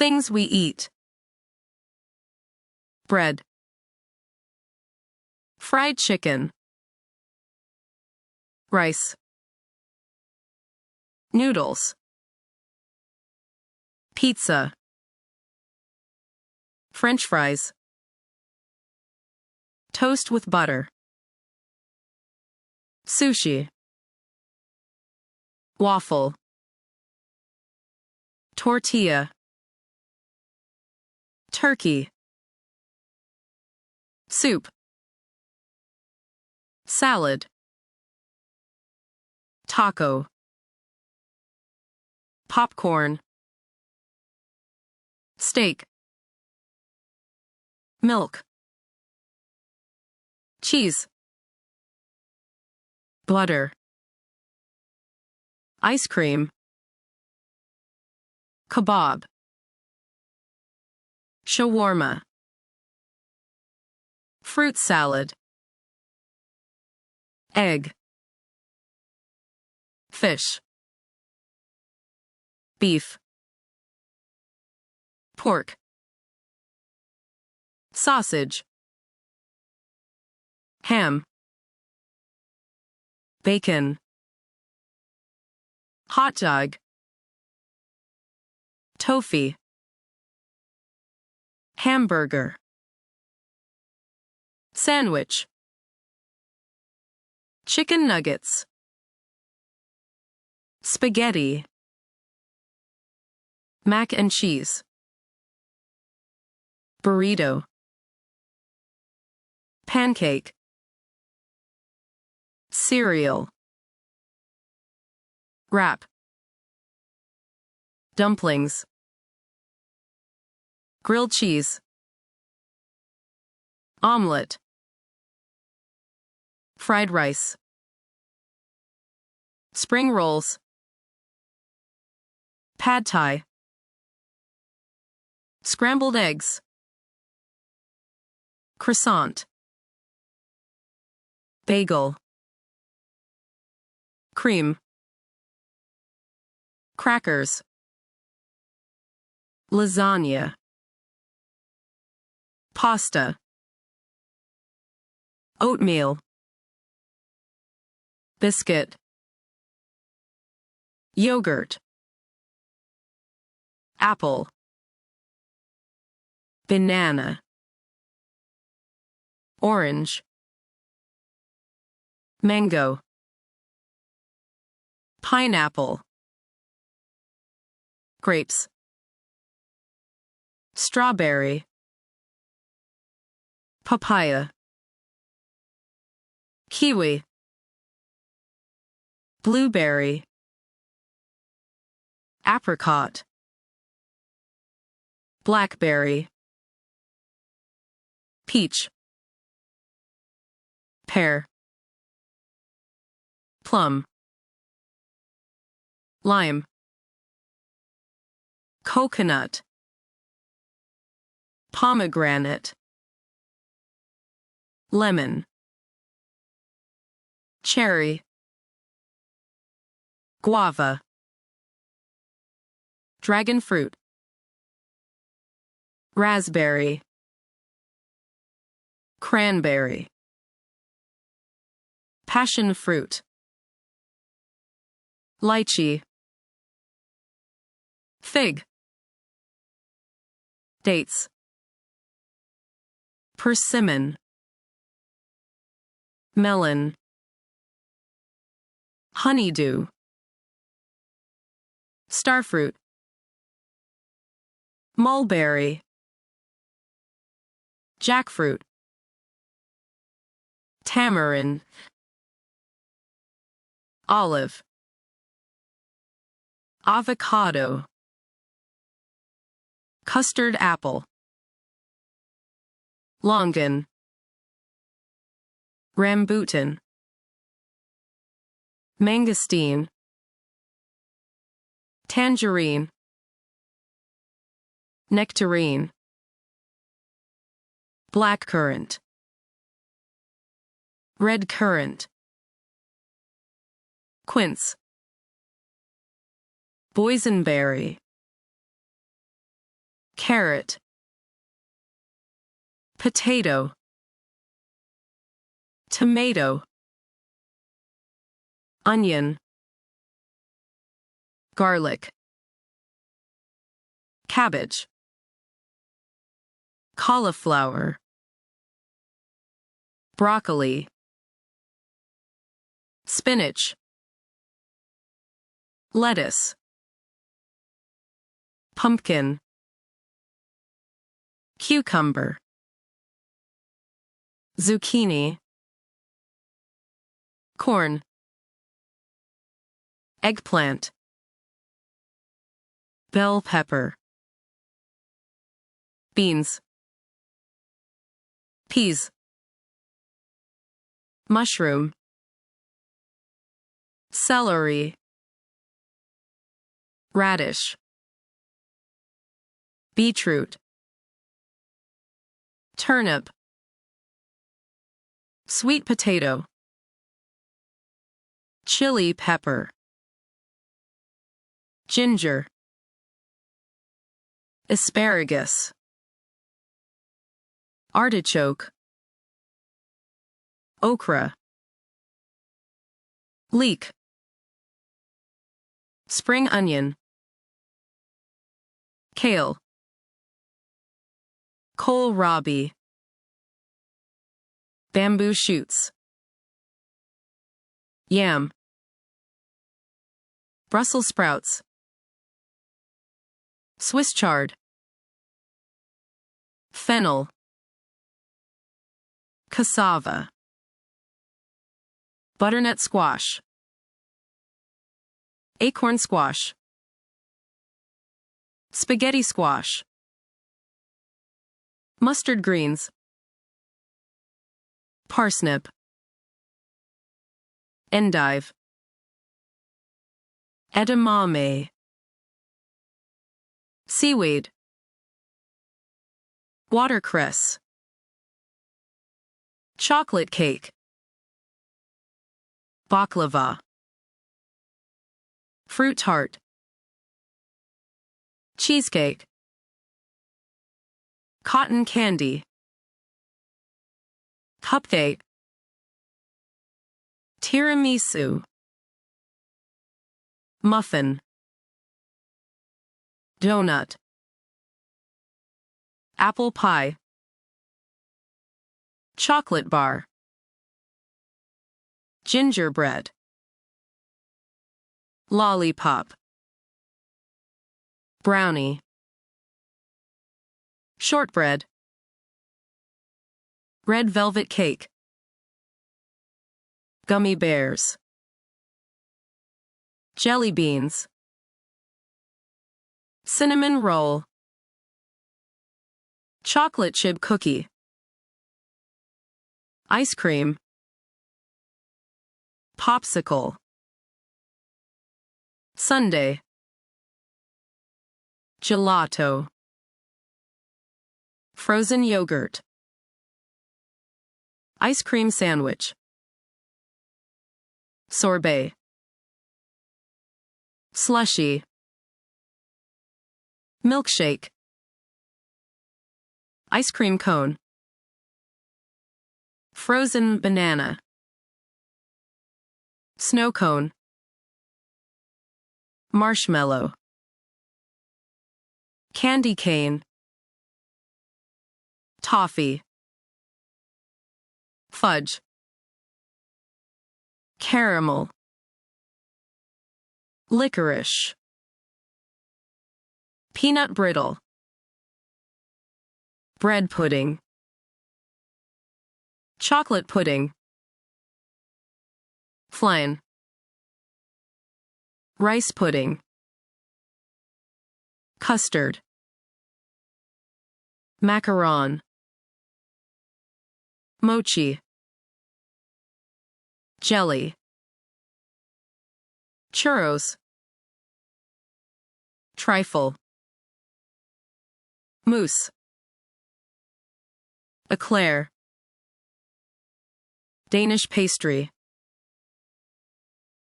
Things we eat. Bread. Fried chicken. Rice. Noodles. Pizza. French fries. Toast with butter. Sushi. Waffle. Tortilla. Turkey. Soup. Salad. Taco. Popcorn. Steak. Milk. Cheese. Butter. Ice cream. Kebab. Shawarma. Fruit salad. Egg. Fish. Beef. Pork. Sausage. Ham. Bacon. Hot dog. Tofu. Hamburger. Sandwich. Chicken nuggets. Spaghetti. Mac and cheese. Burrito. Pancake. Cereal. Wrap. Dumplings. Grilled cheese. Omelette. Fried rice. Spring rolls. Pad thai. Scrambled eggs. Croissant. Bagel. Cream. Crackers. Lasagna. Pasta. Oatmeal. Biscuit. Yogurt. Apple. Banana. Orange. Mango. Pineapple. Grapes. Strawberry. Papaya. Kiwi. Blueberry. Apricot. Blackberry. Peach. Pear. Plum. Lime. Coconut. Pomegranate. Lemon. Cherry. Guava. Dragon fruit. Raspberry. Cranberry. Passion fruit. Lychee. Fig. Dates. Persimmon. Melon. Honeydew. Starfruit. Mulberry. Jackfruit. Tamarind. Olive. Avocado. Custard apple. Longan. Rambutan. Mangosteen. Tangerine. Nectarine. Blackcurrant. Red currant. Quince. Boysenberry. carrot, potato, tomato, onion, garlic, cabbage, cauliflower, broccoli, spinach, lettuce, pumpkin, cucumber, zucchini, corn, eggplant, bell pepper, beans, peas, mushroom, celery, radish, beetroot, turnip, sweet potato, chili pepper, ginger, asparagus, artichoke, okra, leek, spring onion, kale, kohlrabi, bamboo shoots, yam, Brussels sprouts, Swiss chard, fennel, cassava, butternut squash, acorn squash, spaghetti squash, mustard greens, parsnip, endive, edamame, seaweed, watercress, chocolate cake, baklava, fruit tart, cheesecake, cotton candy, cupcake, tiramisu, muffin, donut, apple pie, chocolate bar, gingerbread, lollipop, brownie, shortbread, red velvet cake, gummy bears, jelly beans, cinnamon roll, chocolate chip cookie, ice cream, popsicle, sundae, gelato, frozen yogurt, ice cream sandwich, sorbet, slushie, milkshake, ice cream cone, frozen banana, snow cone, marshmallow, candy cane, toffee, fudge, caramel, licorice, peanut brittle, bread pudding, chocolate pudding, flan, rice pudding, custard, macaron, mochi, jelly, churros, trifle, mousse, eclair, Danish pastry,